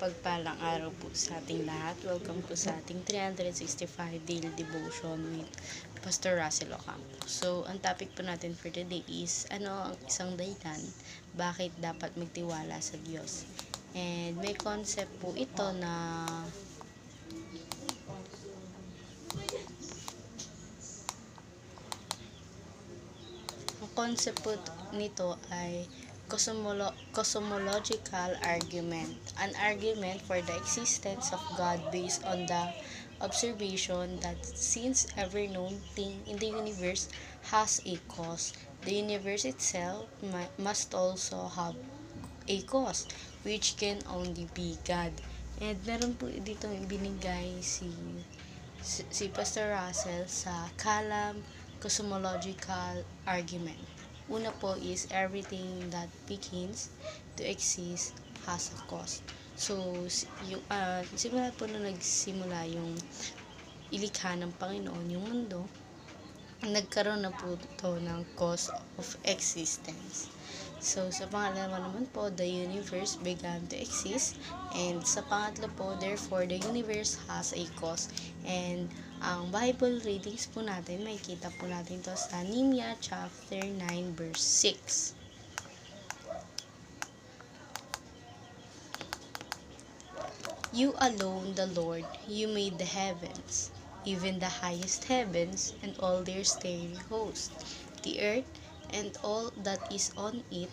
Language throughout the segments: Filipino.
Mapagpalang araw po sa ating lahat. Welcome po sa ating 365 Daily Devotion with Pastor Russell Ocampo. So, ang topic po natin for today is ano ang isang dahilan bakit dapat magtiwala sa Diyos. And may concept po ito na nito ay cosmological argument. An argument for the existence of God based on the observation that since every known thing in the universe has a cause, the universe itself must also have a cause, which can only be God. And meron po dito binigay si Pastor Russell sa column cosmological argument. Una po is everything that begins to exist has a cause. So, simula po na nagsimula yung ilikha ng Panginoon yung mundo, nagkaroon na po ito ng cause of existence. So, sa pangalawa naman po, the universe began to exist. And sa pangatlo po, therefore, the universe has a cause. And ang Bible readings po natin, may kita po natin to sa Nehemiah chapter 9 verse 6. You alone, the Lord, you made the heavens, even the highest heavens, and all their starry host, the earth, and all that is on it,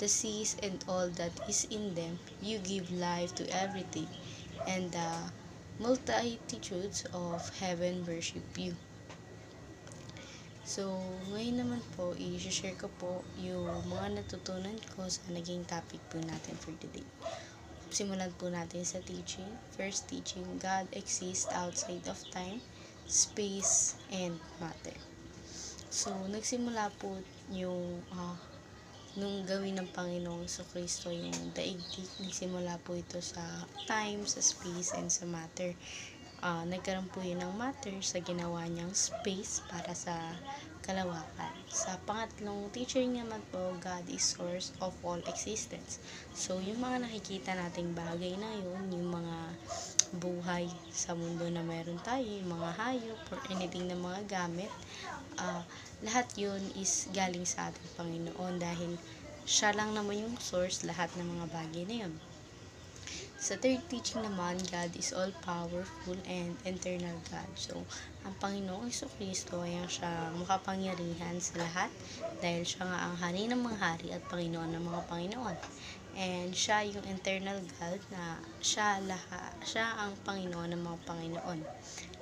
the seas, and all that is in them. You give life to everything, and the multitudes of heaven worship you. So, ngayon naman po, i-share ko po yung mga natutunan ko sa naging topic po natin for today. Simulan po natin sa teaching. First teaching, God exists outside of time, space, and matter. So, nagsimula po yung nung gawin ng Panginoong Kristo yung daigdig. Nagsimula po ito sa time, sa space, and sa matter. Nagkaroon po yun ng matter sa ginawa niyang space para sa kalawakan. Sa pangatlong teacher naman po, God is source of all existence. So, yung mga nakikita nating bagay na yun, yung mga buhay sa mundo na meron tayo, yung mga hayop or anything na mga gamit, lahat yun is galing sa ating Panginoon dahil siya lang naman yung source lahat ng mga bagay na yun. Sa third teaching naman, God is all-powerful and eternal God. So, ang Panginoong Kristo ay siya makapangyarihan sa lahat dahil siya nga ang hari ng mga hari at Panginoon ng mga Panginoon. And siya yung eternal God na siya ang Panginoon ng mga Panginoon.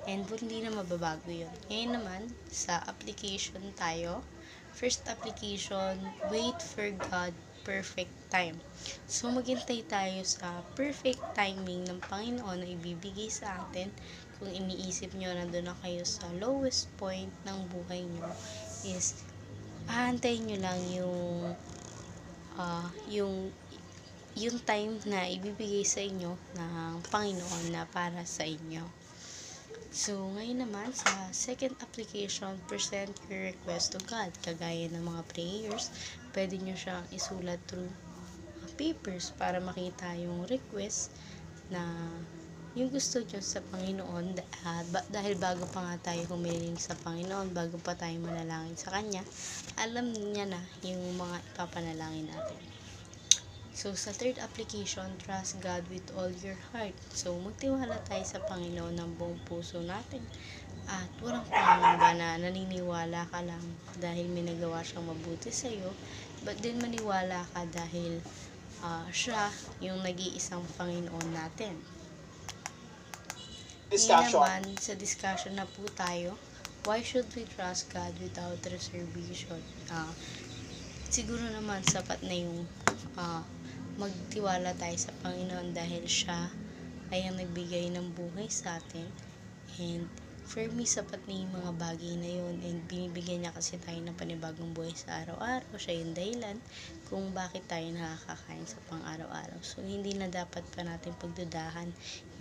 And hindi na mababago yun. Ngayon naman, sa application tayo. First application, wait for God perfect time. So, maghintay tayo sa perfect timing ng Panginoon na ibibigay sa atin. Kung iniisip nyo nandun na kayo sa lowest point ng buhay nyo, is aantayin nyo lang yung time na ibibigay sa inyo ng Panginoon na para sa inyo. So, ngayon naman sa second application, present your request to God. Kagaya ng mga prayers, pwede nyo siyang isulat through papers para makita yung request na yung gusto nyo sa Panginoon. Dahil bago pa nga tayo humiling sa Panginoon, bago pa tayo manalangin sa Kanya, alam niya na yung mga ipapanalangin natin. So, sa third application, trust God with all your heart. So, magtiwala tayo sa Panginoon ng buong puso natin. At walang pangamba na naniniwala ka lang dahil may nagawa siyang mabuti sa iyo. But then, maniwala ka dahil siya yung nag-iisang Panginoon natin. Ngayon naman, sa discussion na po tayo. Why should we trust God without reservation? Siguro naman sapat na yung magtiwala tayo sa Panginoon dahil siya ay ang nagbigay ng buhay sa atin. And for me, sapat na yung mga bagay na yun. And binibigyan niya kasi tayo ng panibagong buhay sa araw-araw. Siya yung dahilan kung bakit tayo nakakakain sa pang-araw-araw. So, hindi na dapat pa natin pagdudahan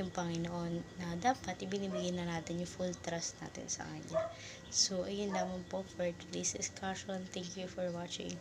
yung Panginoon na dapat ibinibigay na natin yung full trust natin sa Kanya. So, ayun lamang po for today's discussion. Thank you for watching.